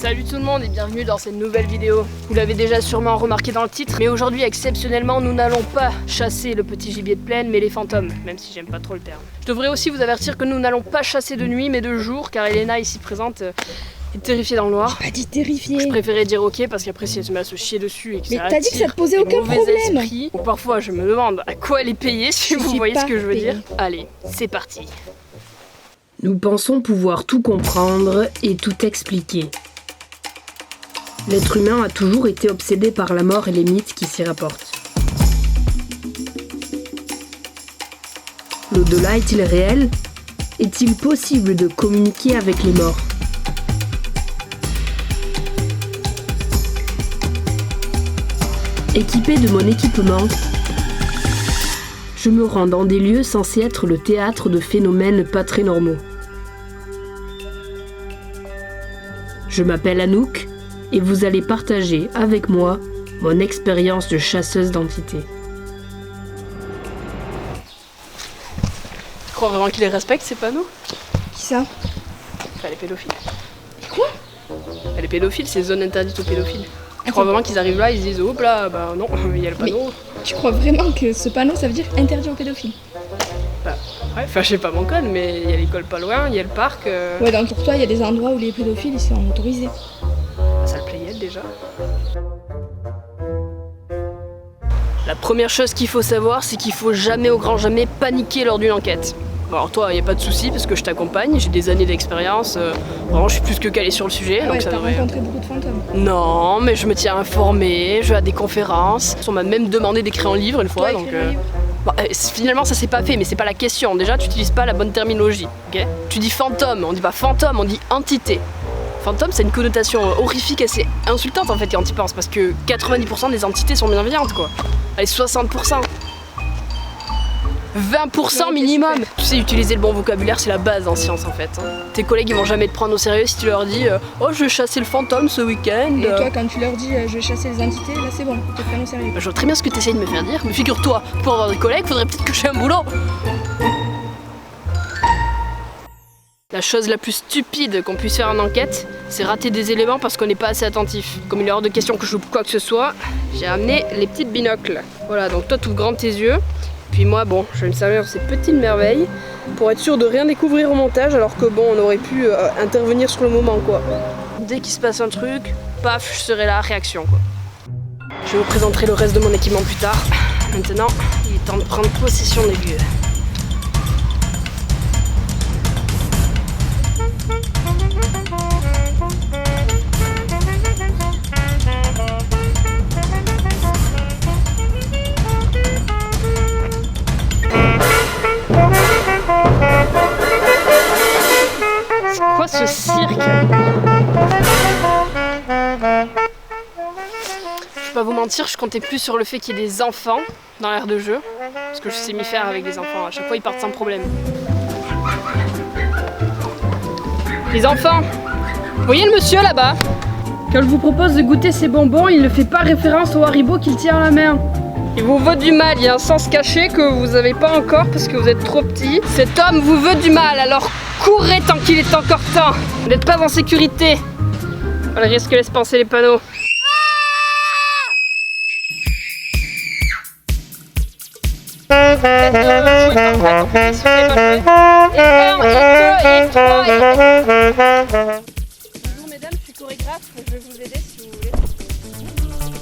Salut tout le monde et bienvenue dans cette nouvelle vidéo. Vous l'avez déjà sûrement remarqué dans le titre, mais aujourd'hui exceptionnellement nous n'allons pas chasser le petit gibier de plaine mais les fantômes, même si j'aime pas trop le terme. Je devrais aussi vous avertir que nous n'allons pas chasser de nuit mais de jour, car Elena ici présente est terrifiée dans le noir. J'ai pas dit terrifiée. Je préférais dire ok parce qu'après si elle se met à se chier dessus et que Mais ça t'as dit que ça te posait aucun problème. esprit, ou parfois je me demande à quoi elle est payée si vous voyez ce que je veux dire. Allez, c'est parti. Nous pensons pouvoir tout comprendre et tout expliquer. L'être humain a toujours été obsédé par la mort et les mythes qui s'y rapportent. L'au-delà est-il réel? Est-il possible de communiquer avec les morts? Équipé de mon équipement, je me rends dans des lieux censés être le théâtre de phénomènes pas très normaux. Je m'appelle Anouk et vous allez partager avec moi mon expérience de chasseuse d'entités. Tu crois vraiment qu'ils les respectent ces panneaux? Qui ça? Enfin les pédophiles. Quoi? Les pédophiles, c'est zone interdite aux pédophiles. Tu crois vraiment qu'ils arrivent là, ils se disent hop là, bah non, il y a le panneau. Mais tu crois vraiment que ce panneau ça veut dire interdit aux pédophiles? Bah, ouais, enfin je sais pas mon code, mais il y a l'école pas loin, il y a le parc. Ouais, donc pour toi il y a des endroits où les pédophiles ils sont autorisés. Ça le Playel déjà. La première chose qu'il faut savoir, c'est qu'il faut jamais au grand jamais paniquer lors d'une enquête. Bon, alors toi, il n'y a pas de souci parce que je t'accompagne, j'ai des années d'expérience, vraiment je suis plus que calé sur le sujet. Ah ouais, donc ça t'as devrait... rencontré beaucoup de fantômes. Non, mais je me tiens informée, je vais à des conférences. On m'a même demandé d'écrire un livre une fois. Toi, donc, écrire un livre. Bon, finalement ça s'est pas fait, mais c'est pas la question. Déjà, tu utilises pas la bonne terminologie, ok? Tu dis fantôme, on dit pas fantôme, on dit entité. Fantôme, c'est une connotation horrifique assez insultante en fait quand tu y penses, parce que 90% des entités sont bienveillantes quoi. Allez, 60%. 20% minimum. Tu sais, utiliser le bon vocabulaire, c'est la base en science en fait. Tes collègues ils vont jamais te prendre au sérieux si tu leur dis oh je vais chasser le fantôme ce week-end. Et toi quand tu leur dis je vais chasser les entités, là c'est bon, ils te prennent au sérieux. Je vois très bien ce que tu essayes de me faire dire, mais figure-toi, pour avoir des collègues, faudrait peut-être que j'ai un boulot. La chose la plus stupide qu'on puisse faire en enquête, c'est rater des éléments parce qu'on n'est pas assez attentif. Comme il est hors de question que je loupe quoi que ce soit, j'ai amené les petites binocles. Voilà, donc toi t'ouvres grand tes yeux. Puis moi, bon, je vais me servir de ces petites merveilles pour être sûr de rien découvrir au montage, alors que bon, on aurait pu intervenir sur le moment, quoi. Dès qu'il se passe un truc, paf, je serai là, réaction, quoi. Je vous présenterai le reste de mon équipement plus tard. Maintenant, il est temps de prendre possession des lieux. Quoi ce cirque? Je vais pas vous mentir, je comptais plus sur le fait qu'il y ait des enfants dans l'aire de jeu, parce que je sais m'y faire avec les enfants, à chaque fois ils partent sans problème. Les enfants, vous voyez le monsieur là-bas? Quand je vous propose de goûter ces bonbons, il ne fait pas référence au Haribo qu'il tient à la main. Il vous veut du mal, il y a un sens caché que vous n'avez pas encore parce que vous êtes trop petit. Cet homme vous veut du mal, alors courez tant qu'il est encore temps. Vous n'êtes pas en sécurité, malgré ce que laissent penser les panneaux. Bonjour mesdames, je suis chorégraphe, je vais vous aider si vous voulez.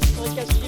Il faudrait qu'à suivre.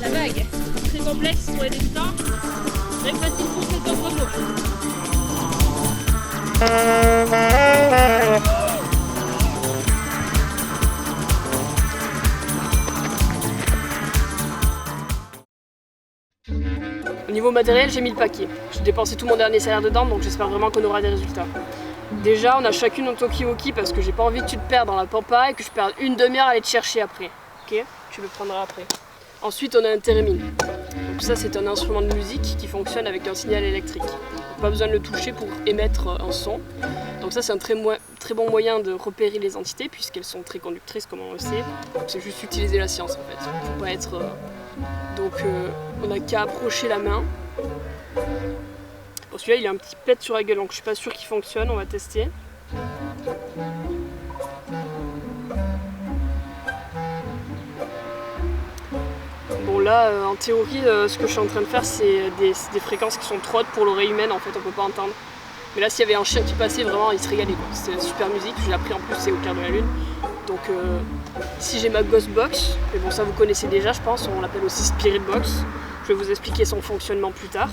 La vague, très complexe pour les débutants, très facile pour ceux qui ont trop chaud. Au niveau matériel, j'ai mis le paquet. J'ai dépensé tout mon dernier salaire dedans, donc j'espère vraiment qu'on aura des résultats. Déjà, on a chacune un talkie-walkie parce que j'ai pas envie que tu te perdes dans la pampa et que je perde une demi-heure à aller te chercher après. Ok? Tu le prendras après. Ensuite, on a un theremin. Donc ça, c'est un instrument de musique qui fonctionne avec un signal électrique. Donc, pas besoin de le toucher pour émettre un son. Donc ça, c'est un très bon moyen de repérer les entités puisqu'elles sont très conductrices, comme on le sait. C'est juste utiliser la science en fait. Faut pas être... Donc on n'a qu'à approcher la main. Bon, celui-là, il a un petit pet sur la gueule, donc je suis pas sûre qu'il fonctionne. On va tester. Bon là, en théorie, ce que je suis en train de faire, c'est des fréquences qui sont trop hautes pour l'oreille humaine, en fait, on peut pas entendre. Mais là, s'il y avait un chien qui passait, vraiment, il se régalait. C'était super musique, je l'ai appris en plus, c'est au clair de la lune. Donc ici j'ai ma Ghost Box, mais bon ça vous connaissez déjà je pense, on l'appelle aussi Spirit Box. Je vais vous expliquer son fonctionnement plus tard.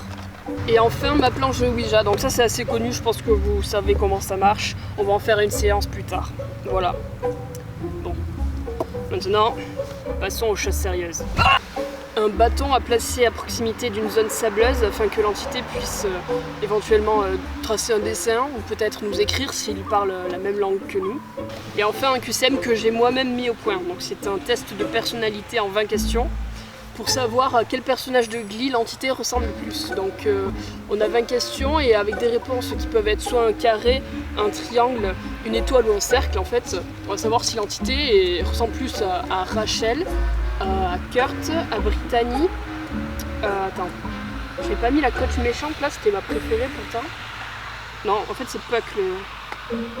Et enfin ma planche de Ouija, donc ça c'est assez connu, je pense que vous savez comment ça marche. On va en faire une séance plus tard. Voilà. Bon. Maintenant, passons aux choses sérieuses. Un bâton à placer à proximité d'une zone sableuse afin que l'entité puisse éventuellement tracer un dessin ou peut-être nous écrire s'il parle la même langue que nous. Et enfin un QCM que j'ai moi-même mis au point. Donc c'est un test de personnalité en 20 questions pour savoir à quel personnage de Glee l'entité ressemble le plus. Donc on a 20 questions et avec des réponses qui peuvent être soit un carré, un triangle, une étoile ou un cercle. En fait, on va savoir si l'entité ressemble plus à Rachel, à Kurt, à Brittany. Attends, je n'ai pas mis la coach méchante là, c'était ma préférée pourtant. Non, en fait c'est Puck.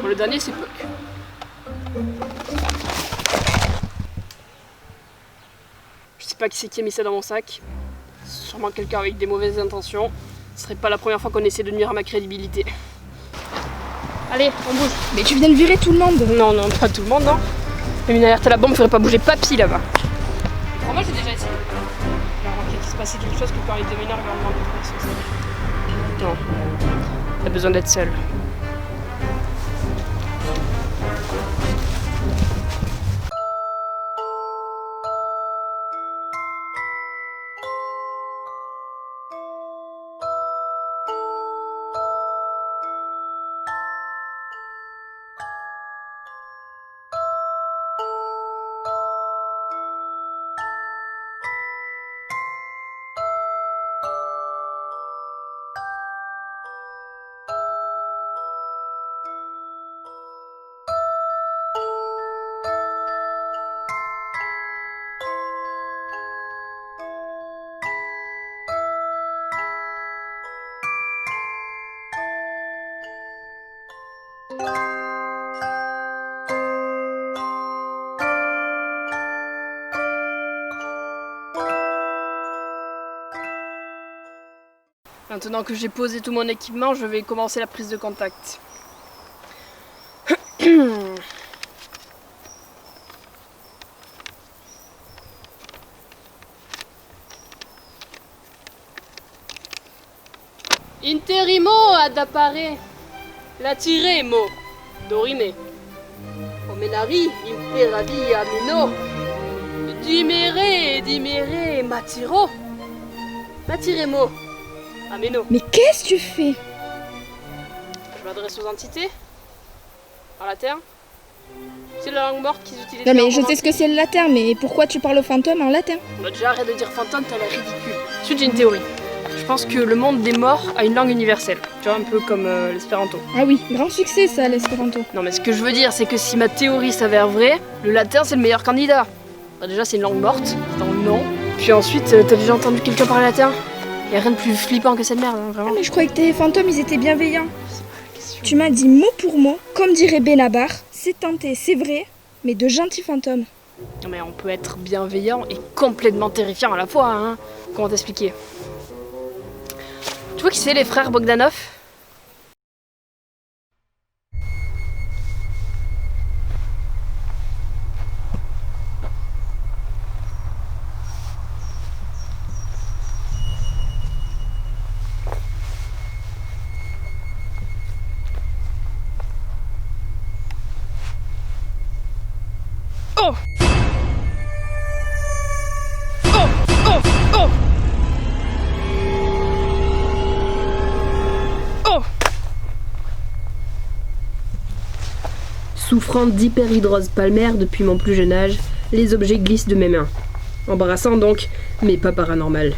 Bon, le dernier c'est Puck. Je sais pas qui c'est qui a mis ça dans mon sac. Sûrement quelqu'un avec des mauvaises intentions. Ce serait pas la première fois qu'on essaie de nuire à ma crédibilité. Allez, on bouge. Mais tu viens de virer tout le monde. Non, non, pas tout le monde, non. Même une alerte à la bombe ferait pas bouger Papy là-bas. Moi j'ai déjà essayé. J'ai remarqué qu'il se passait quelque chose que quand les démineurs lui ont demandé de faire ça. Non. T'as besoin d'être seul. Maintenant que j'ai posé tout mon équipement, je vais commencer la prise de contact. Interimo ad appare latiremo dorime omenari imperavi amino dimere matiro matiremo ameno. Mais qu'est-ce que tu fais? Je m'adresse aux entités en latin. C'est la langue morte qu'ils utilisent. Non mais je sais ce que c'est le latin, mais pourquoi tu parles aux fantômes en latin? Bah déjà arrête de dire fantôme, t'as l'air ridicule. Ensuite j'ai une théorie. Je pense que le monde des morts a une langue universelle. Tu vois, un peu comme l'espéranto. Ah oui, grand succès ça, l'espéranto. Non mais ce que je veux dire, c'est que si ma théorie s'avère vraie, le latin c'est le meilleur candidat. Bah, déjà c'est une langue morte, c'est dans le nom. Puis ensuite, t'as déjà entendu quelqu'un parler latin? Y'a rien de plus flippant que cette merde, hein, vraiment. Ah, mais je croyais que tes fantômes ils étaient bienveillants. Tu m'as dit mot pour mot, comme dirait Benabar, c'est tenté, c'est vrai, mais de gentils fantômes. Non mais on peut être bienveillant et complètement terrifiant à la fois, hein. Comment t'expliquer? Tu vois qui c'est les frères Bogdanov? Souffrant d'hyperhidrose palmaire depuis mon plus jeune âge, les objets glissent de mes mains. Embarrassant donc, mais pas paranormal.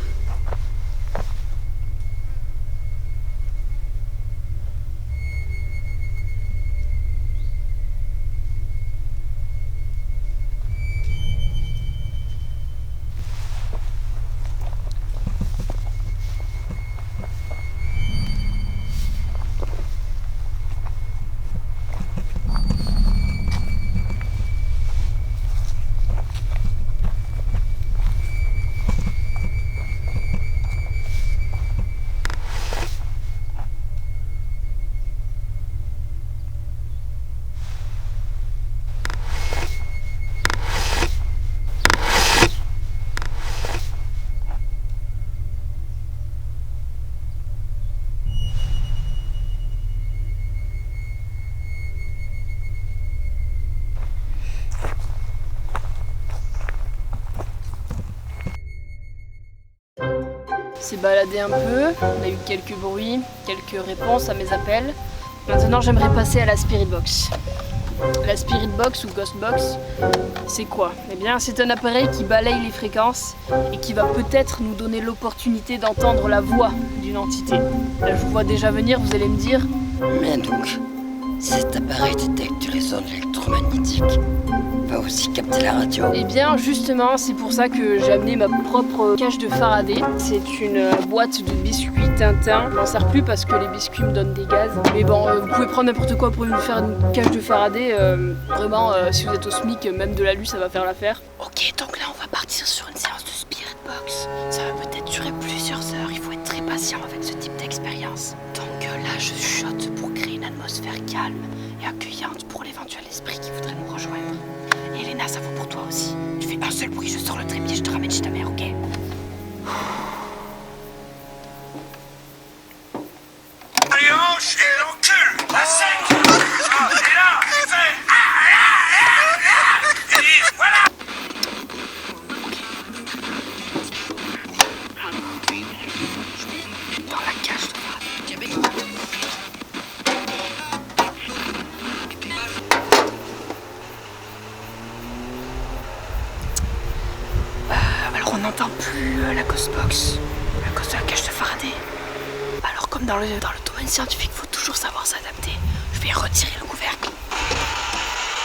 S'est baladé un peu, on a eu quelques bruits, quelques réponses à mes appels. Maintenant j'aimerais passer à la Spirit Box. La Spirit Box ou Ghost Box, c'est quoi? Eh bien c'est un appareil qui balaye les fréquences et qui va peut-être nous donner l'opportunité d'entendre la voix d'une entité. Là je vous vois déjà venir, vous allez me dire... Mais donc, cet appareil détecte les ondes électromagnétiques, va aussi capter la radio. Eh bien justement c'est pour ça que j'ai amené ma propre cage de Faraday. C'est une boîte de biscuits Tintin. Je m'en sers plus parce que les biscuits me donnent des gaz. Mais bon, vous pouvez prendre n'importe quoi pour me faire une cage de Faraday. Vraiment, si vous êtes au SMIC, même de l'alu ça va faire l'affaire. Ok, donc là on va partir sur une séance de Spirit Box. Ça va peut-être durer plusieurs heures, il faut être très patient avec ce type d'expérience. Donc là je chuchote pour créer une atmosphère calme et accueillante pour l'éventuel esprit qui voudrait nous rejoindre. Et Elena, ça vaut pour toi aussi. Tu fais un seul bruit, je sors le trépied, je te ramène chez ta mère, ok? Allez, hanche et l'encule! La sec! Ah, et là, fais! Et voilà! Dans la cage de alors on n'entend plus la Ghost Box à cause de la cage de Faraday. Alors comme dans le domaine scientifique, il faut toujours savoir s'adapter. Je vais retirer le couvercle.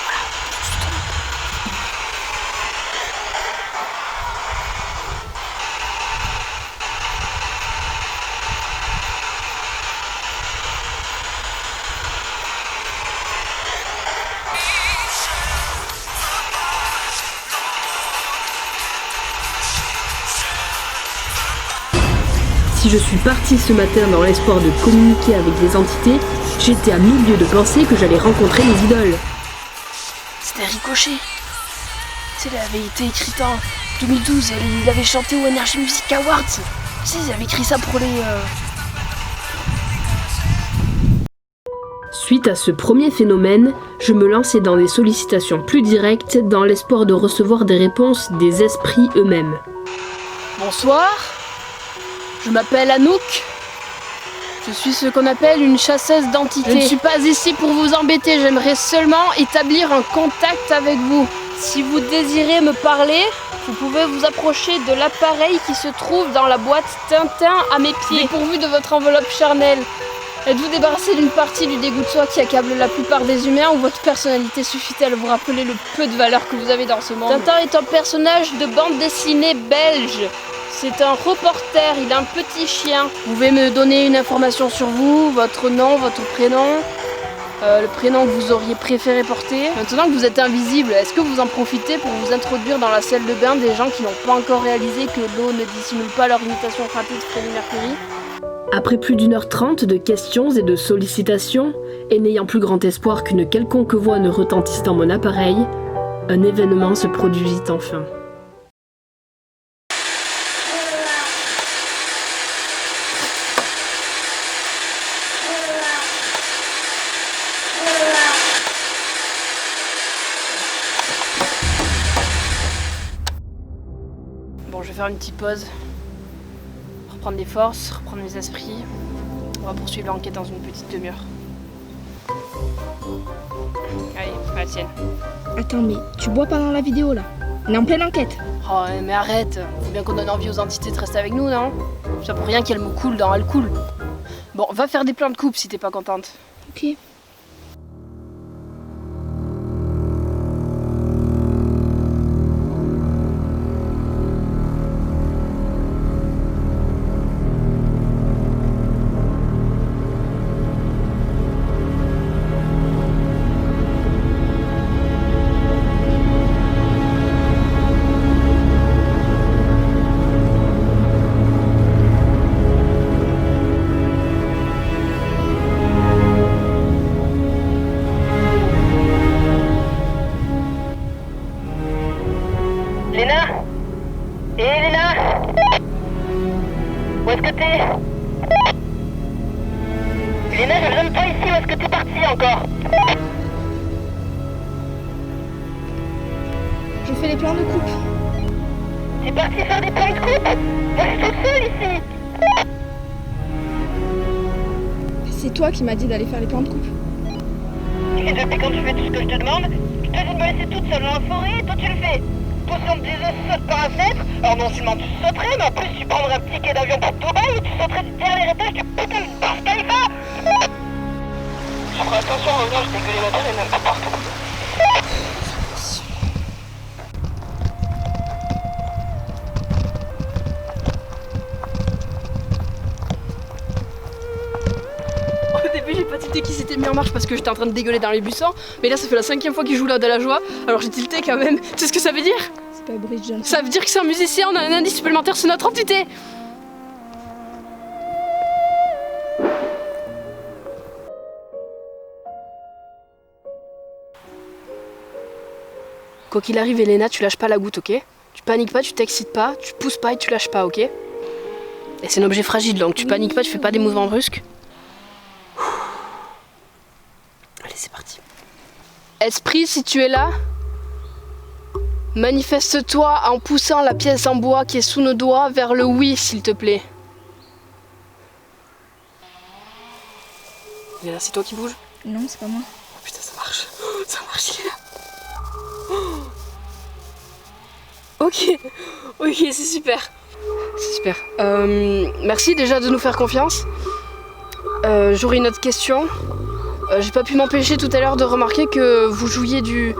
Voilà, Si je suis partie ce matin dans l'espoir de communiquer avec des entités, j'étais à mille lieues de penser que j'allais rencontrer les idoles. C'était Ricochet. Tu sais, il avait été écrit en 2012, il avait chanté au Energy Music Awards. Tu sais, ils avaient écrit ça pour les... Suite à ce premier phénomène, je me lançais dans des sollicitations plus directes dans l'espoir de recevoir des réponses des esprits eux-mêmes. Bonsoir, je m'appelle Anouk. Je suis ce qu'on appelle une chasseuse d'entités. Je ne suis pas ici pour vous embêter, j'aimerais seulement établir un contact avec vous. Si vous désirez me parler, vous pouvez vous approcher de l'appareil qui se trouve dans la boîte Tintin à mes pieds, dépourvu de votre enveloppe charnelle. Êtes-vous débarrassé d'une partie du dégoût de soi qui accable la plupart des humains ou votre personnalité suffit-elle à vous rappeler le peu de valeur que vous avez dans ce monde? Tintin est un personnage de bande dessinée belge. C'est un reporter, il a un petit chien. Vous pouvez me donner une information sur vous, votre nom, votre prénom, le prénom que vous auriez préféré porter. Maintenant que vous êtes invisible, est-ce que vous en profitez pour vous introduire dans la salle de bain des gens qui n'ont pas encore réalisé que l'eau ne dissimule pas leur imitation ratée de Freddie Mercury? Après plus d'1h30 de questions et de sollicitations, et n'ayant plus grand espoir qu'une quelconque voix ne retentisse dans mon appareil, un événement se produisit enfin. Bon, je vais faire une petite pause, reprendre des forces, reprendre mes esprits. On va poursuivre l'enquête dans une petite demi-heure. Allez, à la tienne. Attends, mais tu bois pendant la vidéo là. On est en pleine enquête. Oh, mais arrête. Faut bien qu'on donne envie aux entités de rester avec nous, non? C'est pas pour rien qu'elle me coule dans elle coule. Bon, va faire des plans de coupe si t'es pas contente. Ok. Léna? Léna? Où est-ce que t'es? Léna, je viens de toi ici, où est-ce que t'es partie encore? Je fais les plans de coupe. T'es partie faire des plans de coupe? Moi, je suis toute seule ici! C'est toi qui m'as dit d'aller faire les plans de coupe. Et depuis quand tu fais tout ce que je te demande, je te dis de me laisser toute seule dans la forêt, et toi tu le fais. Toi si on te disait saute par la fenêtre, alors non seulement tu sauterais, mais en plus tu prendrais un ticket d'avion pour Dubaï et tu sauterais du dernier étage du putain de Burj Khalifa. Je ferai attention, maintenant je t'ai gueulé la terre et même pas partout. Au début, j'ai pas tilté qu'il s'était mis en marche parce que j'étais en train de dégueuler dans les buissons. Mais là, ça fait la 5e fois qu'il joue là de la joie. Alors j'ai tilté quand même. Tu sais ce que ça veut dire? C'est pas Boris Johnson. Ça veut dire que c'est un musicien, on a un indice supplémentaire sur notre entité. Quoi qu'il arrive, Elena, tu lâches pas la goutte, ok? Tu paniques pas, tu t'excites pas, tu pousses pas et tu lâches pas, ok? Et c'est un objet fragile, donc tu paniques pas, tu fais pas des mouvements brusques. Allez, c'est parti. Esprit, si tu es là, manifeste-toi en poussant la pièce en bois qui est sous nos doigts vers le oui, s'il te plaît. Léna, c'est toi qui bouge? Non, c'est pas moi. Oh putain, ça marche. Ça marche, il est là. Ok, c'est super. C'est super. Merci déjà de nous faire confiance. J'aurais une autre question. J'ai pas pu m'empêcher tout à l'heure de remarquer que vous jouiez du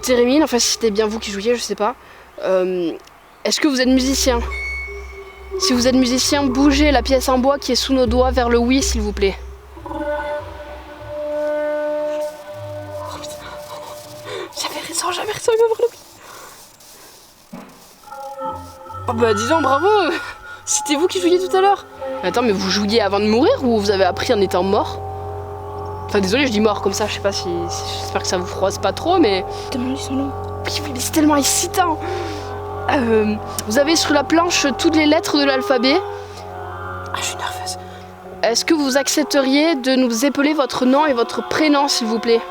theremin. Enfin, si c'était bien vous qui jouiez, je sais pas. Est-ce que vous êtes musicien? Si vous êtes musicien, bougez la pièce en bois qui est sous nos doigts vers le oui, s'il vous plaît. J'avais raison, il va voir le oui. Oh bah dis donc, bravo. C'était vous qui jouiez tout à l'heure. Attends, mais vous jouiez avant de mourir ou vous avez appris en étant mort? Enfin désolé, je dis mort comme ça, je sais pas si... J'espère que ça vous froisse pas trop, mais... Demande-lui son nom. Oui, mais c'est tellement excitant. Vous avez sur la planche toutes les lettres de l'alphabet. Ah, je suis nerveuse. Est-ce que vous accepteriez de nous épeler votre nom et votre prénom, s'il vous plaît?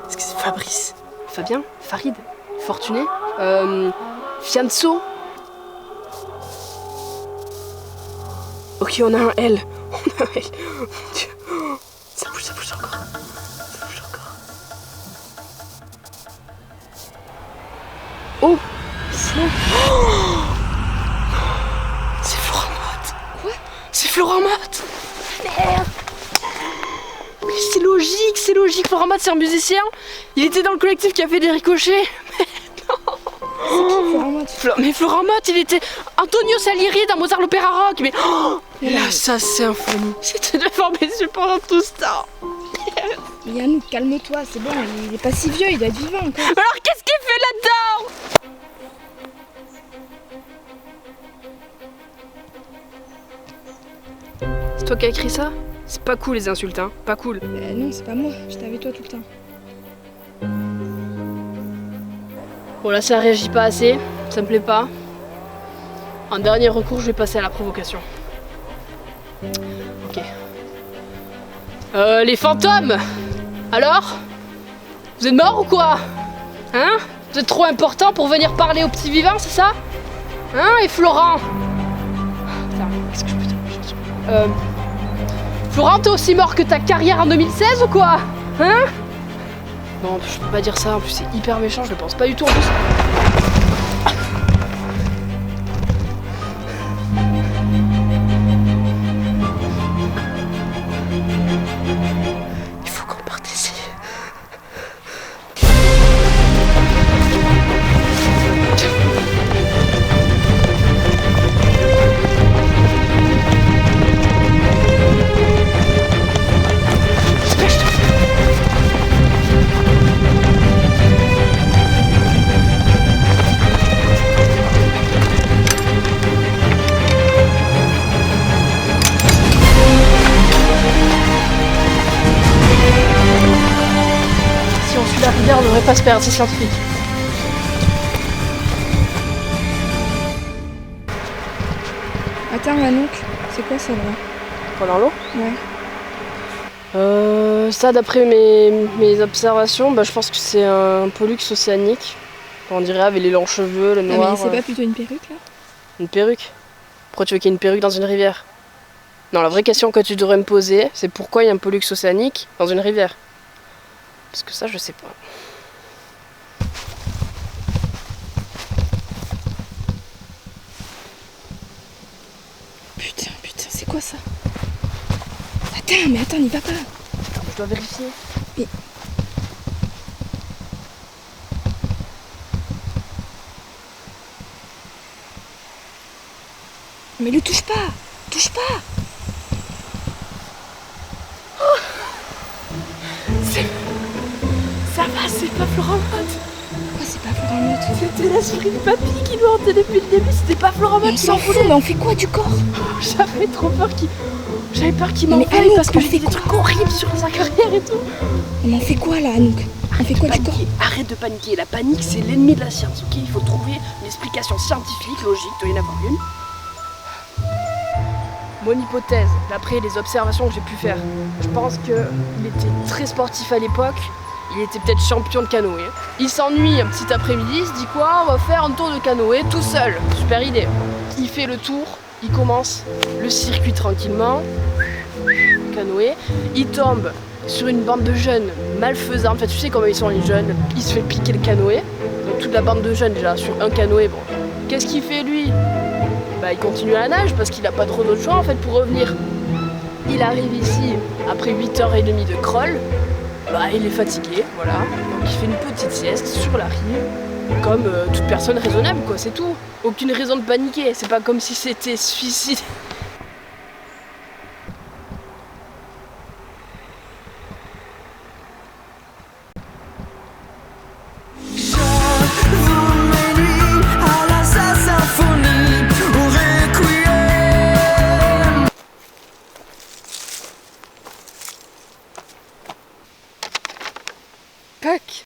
Est-ce que c'est Fabrice? Fabien? Farid? Fortuné? Fianso? Ok, on a un L. On a un L. Oh mon Dieu. Ça bouge encore. Ça bouge encore. Oh! C'est Florent Mott. Quoi? C'est Florent Mott. Merde. Mais c'est logique. Florent Mott, c'est un musicien. Il était dans le collectif qui a fait des ricochets. Mais Florent Mott, il était Antonio Salieri dans Mozart l'Opéra Rock. Mais la symphonie. C'était devant mes yeux pendant tout ce temps. Mais Yannick, calme-toi, c'est bon, il est pas si vieux, il doit être vivant encore. Alors qu'est-ce qu'il fait là-dedans? C'est toi qui as écrit ça? C'est pas cool les insultes, hein. Pas cool. Non, c'est pas moi, j'étais avec toi tout le temps. Bon là ça réagit pas assez, ça me plaît pas. En dernier recours, je vais passer à la provocation. Ok. Les fantômes! Alors? Vous êtes morts ou quoi? Hein? Vous êtes trop important pour venir parler aux petits vivants, c'est ça? Hein? Et Florent? Qu'est-ce que je peux dire? Florent, t'es aussi mort que ta carrière en 2016 ou quoi? Hein? Non, je peux pas dire ça, en plus c'est hyper méchant, je le pense pas du tout en plus. Il faut qu'on parte ici. Si on suit la rivière, on devrait pas se perdre, c'est scientifique. Attends, Manouk, c'est quoi ça là? Pendant l'eau? Ouais. Ça, d'après mes observations, bah, je pense que c'est un pollux océanique. On dirait avec les longs cheveux, le Non, noir. mais c'est pas plutôt une perruque là? Une perruque? Pourquoi tu veux qu'il y ait une perruque dans une rivière? Non, la vraie question que tu devrais me poser, c'est pourquoi il y a un pollux océanique dans une rivière? Parce que ça, je sais pas. Putain, c'est quoi ça? Attends, n'y va pas. Je dois vérifier. Mais le touche pas! Touche pas! Ça va, c'est pas Florent Motte. Pourquoi c'est pas Florent Motte? C'était l'esprit de papy qui nous hantait depuis le début, c'était pas Florent On Motte qui s'en l'en fout, voulait. mais on fait quoi du corps? J'avais trop peur qu'il... J'avais peur qu'il Mais m'envoie Anouk, parce que on j'ai fait fait des trucs horribles sur sa carrière et tout. On en fait quoi là, Anouk? On fait quoi du corps? Paniquer, arrête de paniquer, la panique c'est l'ennemi de la science, ok? Il faut trouver une explication scientifique, logique, doit y en avoir une. Mon hypothèse, d'après les observations que j'ai pu faire, je pense qu'il était très sportif à l'époque, il était peut-être champion de canoë. Il s'ennuie un petit après-midi, il se dit quoi? On va faire un tour de canoë tout seul, super idée. Il fait le tour, il commence le circuit tranquillement, canoë, il tombe sur une bande de jeunes malfaisants. En fait, tu sais comment ils sont les jeunes, il se fait piquer le canoë, donc toute la bande de jeunes déjà sur un canoë, bon. Qu'est-ce qu'il fait lui? Bah, il continue à la nage parce qu'il a pas trop d'autre choix en fait pour revenir. Il arrive ici après 8h30 de crawl, bah il est fatigué, voilà. Donc il fait une petite sieste sur la rive, comme toute personne raisonnable quoi, c'est tout. Aucune raison de paniquer, c'est pas comme si c'était suicide.